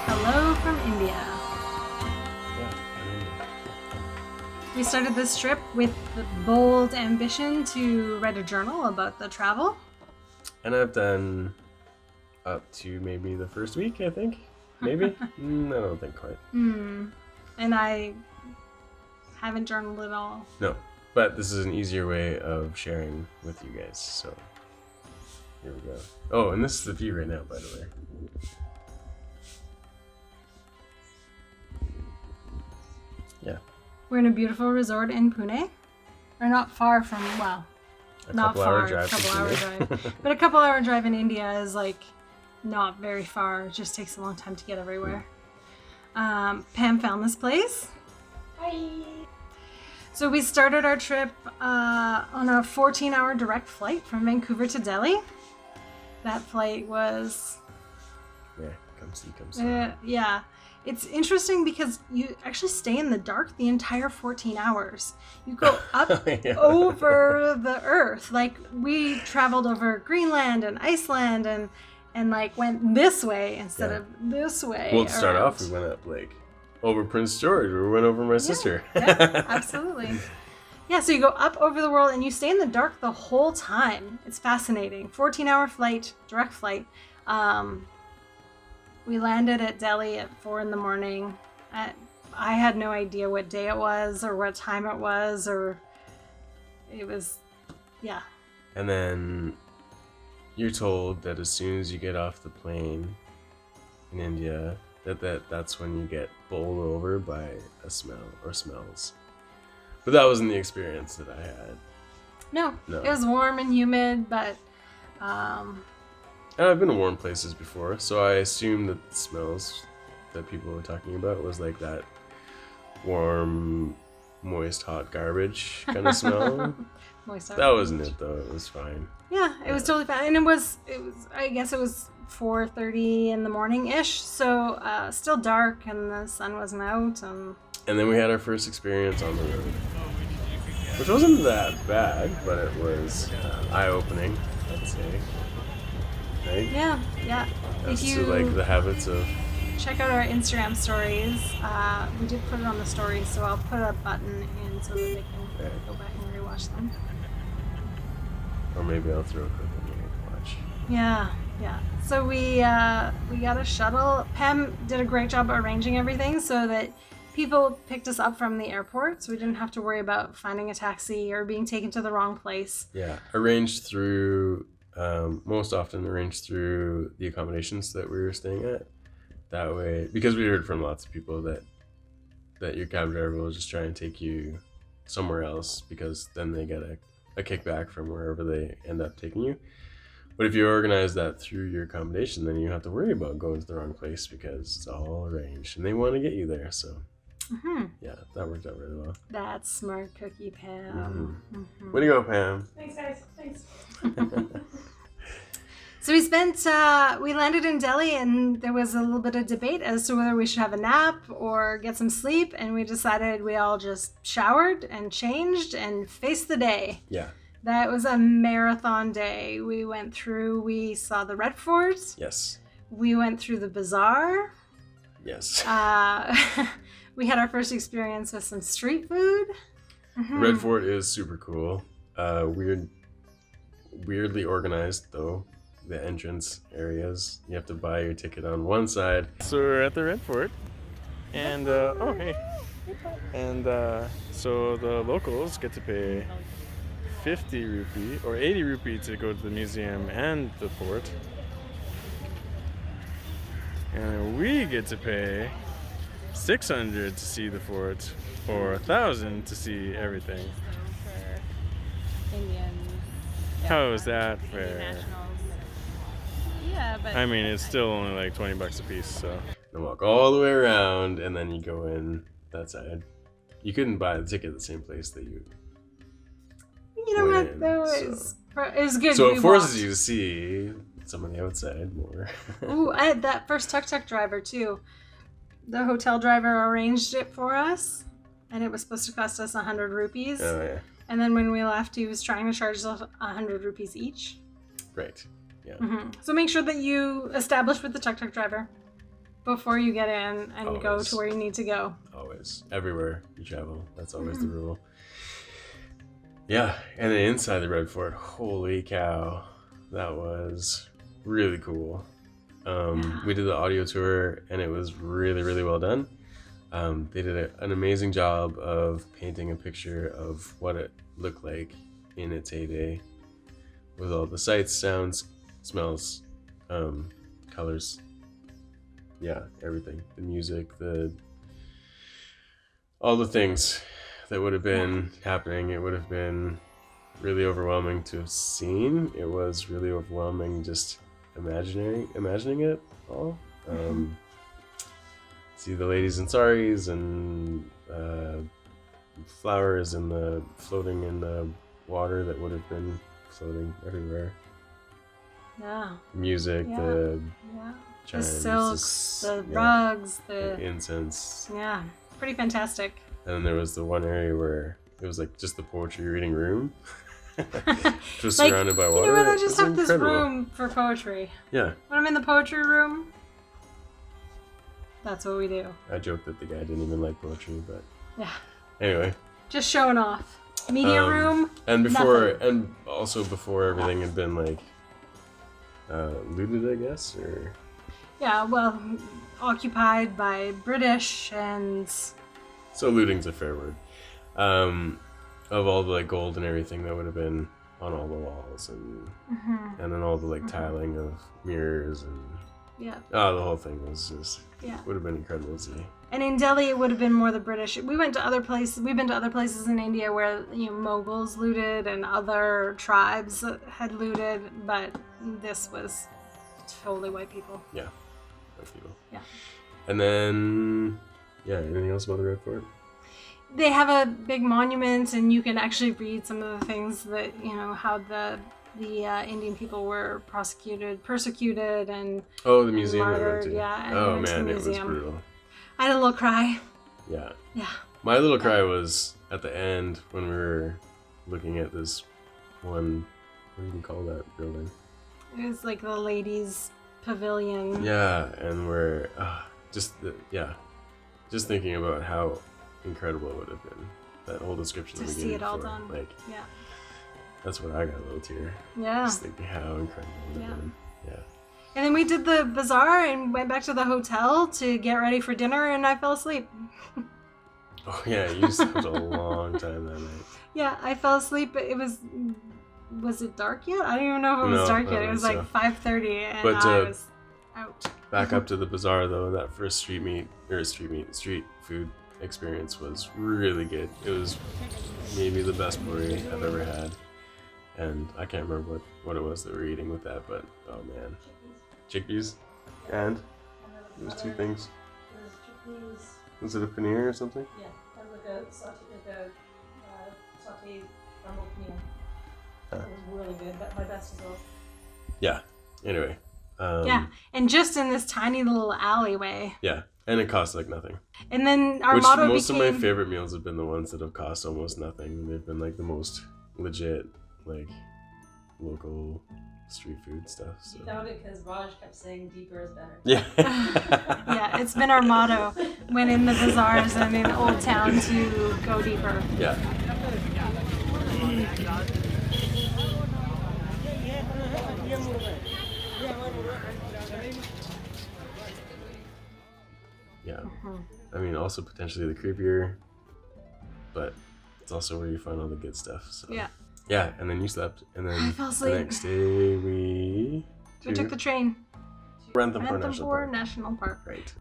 Hello from India. Yeah, from India. We started this trip with the bold ambition to write a journal about the travel. And I've done up to maybe the first week, I think. Maybe? I don't think quite. And I haven't journaled at all. No, but this is an easier way of sharing with you guys, so here we go. Oh, and this is the view right now, by the way. Yeah. We're in a beautiful resort in Pune. We're not far from, well, not far, drive. a couple hour drive. But a couple hour drive in India is like not very far. It just takes a long time to get everywhere. Pam found this place. Hi. So we started our trip on a 14-hour direct flight from Vancouver to Delhi. That flight was... Yeah, come see. yeah. It's interesting because you actually stay in the dark the entire 14 hours. You go up over the earth. Like, we traveled over Greenland and Iceland and like went this way instead of this way. Well, to start off, we went up like over Prince George. We went over my sister. Yeah, absolutely. Yeah, so you go up over the world and you stay in the dark the whole time. It's fascinating. 14-hour flight, direct flight. We landed at Delhi at 4 a.m. I had no idea what day it was or what time it was, or it was, yeah. And then you're told that as soon as you get off the plane in India, that's when you get bowled over by a smell or smells. But that wasn't the experience that I had. No. It was warm and humid, but and I've been to warm places before, so I assume that the smells that people were talking about was like that warm, moist, hot garbage kind of smell. moist hot That garbage. wasn't it though. It was fine. Yeah, it was totally fine. And it was I guess it was 4:30 in the morning-ish, so still dark and the sun wasn't out. And then we had our first experience on the road, which wasn't that bad, but it was eye-opening, I'd say. Right? Yeah. As If to you like the habits of... check out our Instagram stories, we did put it on the stories, so I'll put a button in so that they can go back and rewatch them. Or maybe I'll throw a quick one to watch. Yeah. So we got a shuttle. Pam did a great job arranging everything so that people picked us up from the airport, so we didn't have to worry about finding a taxi or being taken to the wrong place. Yeah, arranged through... most often arranged through the accommodations that we were staying at. That way, because we heard from lots of people that your cab driver will just try and take you somewhere else because then they get a kickback from wherever they end up taking you. But if you organize that through your accommodation, then you don't have to worry about going to the wrong place because it's all arranged and they want to get you there. So yeah, that worked out really well. That's smart cookie, Pam. Way to go, Pam. Thanks, guys. Thanks. So we landed in Delhi and there was a little bit of debate as to whether we should have a nap or get some sleep, and we decided we all just showered and changed and faced the day. Yeah. That was a marathon day. We saw the Red Fort. Yes. We went through the bazaar. Yes. We had our first experience with some street food. Red Fort is super cool. Weirdly organized though. The entrance areas. You have to buy your ticket on one side. So we're at the Red Fort, and so the locals get to pay 50 rupee or 80 rupee to go to the museum and the fort, and we get to pay 600 to see the fort or 1,000 to see everything. For Indians. How is that fair? Nationals. Yeah, but I mean, it's still only like $20 a piece, so. And walk all the way around, and then you go in that side. You couldn't buy the ticket at the same place that you... You know what? When, Though so- it was good. So We it forces walked. you to see some on the outside more. Ooh, I had that first tuk-tuk driver too. The hotel driver arranged it for us, and it was supposed to cost us 100 rupees. Oh, yeah. And then when we left, he was trying to charge us 100 rupees each. Right. Yeah. So make sure that you establish with the tuk-tuk driver. before you get in and go Always. to where you need to go. Always. Everywhere you travel. That's always the rule. Yeah, and then inside the Red Fort, holy cow. That was really cool. We did the audio tour and it was really, really well done. They did an amazing job of painting a picture of what it looked like in its heyday with all the sights, sounds, smells, colors. Yeah, everything. The music, all the things that would have been happening. It would have been really overwhelming to have seen. It was really overwhelming just imagining it all. See the ladies in saris and flowers and the floating in the water that would have been floating everywhere. Yeah. Music, Yeah. the Yeah. The chimes, silks, the yeah, rugs, the incense. yeah, pretty fantastic. And then there was the one area where it was like just the poetry reading room. Just Like, surrounded by you water. know what? I It just was have this incredible. room for poetry. Yeah, When I'm in the poetry room, that's what we do. I joked that the guy didn't even like poetry, but Yeah. anyway. Just showing off. Media room. And before, nothing. and also before everything had been like looted, I guess, or Yeah, well, occupied by British and so looting's a fair word. Of all the like gold and everything that would have been on all the walls and then all the like tiling of mirrors and yeah, the whole thing was just yeah. would have been incredible to see. And in Delhi, it would have been more the British. We went to other places. We've been to other places in India where Mughals looted and other tribes had looted, but this was totally white people. Yeah, white people. Yeah. And then anything else about the Red Fort? They have a big monument, and you can actually read some of the things that how the Indian people were persecuted, and Oh, the museum we went martyred. to. Yeah. and Oh we went to the man, it was museum. brutal. I had a little cry. Yeah. Yeah. My little cry was at the end when we were looking at this one. What do you even call that building? It was like the ladies' pavilion. Yeah, and we're just thinking about how incredible it would have been. That whole description To that we see gave it all before. done. Like Yeah. that's what I got a little tear. Yeah. Just thinking how incredible it would have Yeah. been. Yeah. And then we did the bazaar and went back to the hotel to get ready for dinner, and I fell asleep. Oh yeah, you slept a long time that night. Yeah, I fell asleep. But it was it dark yet? I don't even know if it was No, dark I yet. don't It was think like so. 5:30, and But, I was out. Back up to the bazaar though, that first street food experience was really good. It was maybe the best puri I've ever had. And I can't remember what it was that we were eating with that, but oh man. Chickpeas? And? It was two things. Was it a paneer or something? Yeah, and like a sauteed caramel paneer. Huh. It was really good, but my best as well. Yeah. Anyway. Yeah, and just in this tiny little alleyway. Yeah. And it cost like nothing. And then our Which motto most became... of my favorite meals have been the ones that have cost almost nothing. They've been like the most legit, like local street food stuff. So. You found it because Raj kept saying deeper is better. Yeah. Yeah, it's been our motto when in the bazaars and in Old Town to go deeper. Yeah. Yeah. I mean, also potentially the creepier, but it's also where you find all the good stuff. So. Yeah. Yeah, and then you slept, and then I fell asleep. the next day we We took the train. Ranthambore Ranthambore National Park. National Park. Right.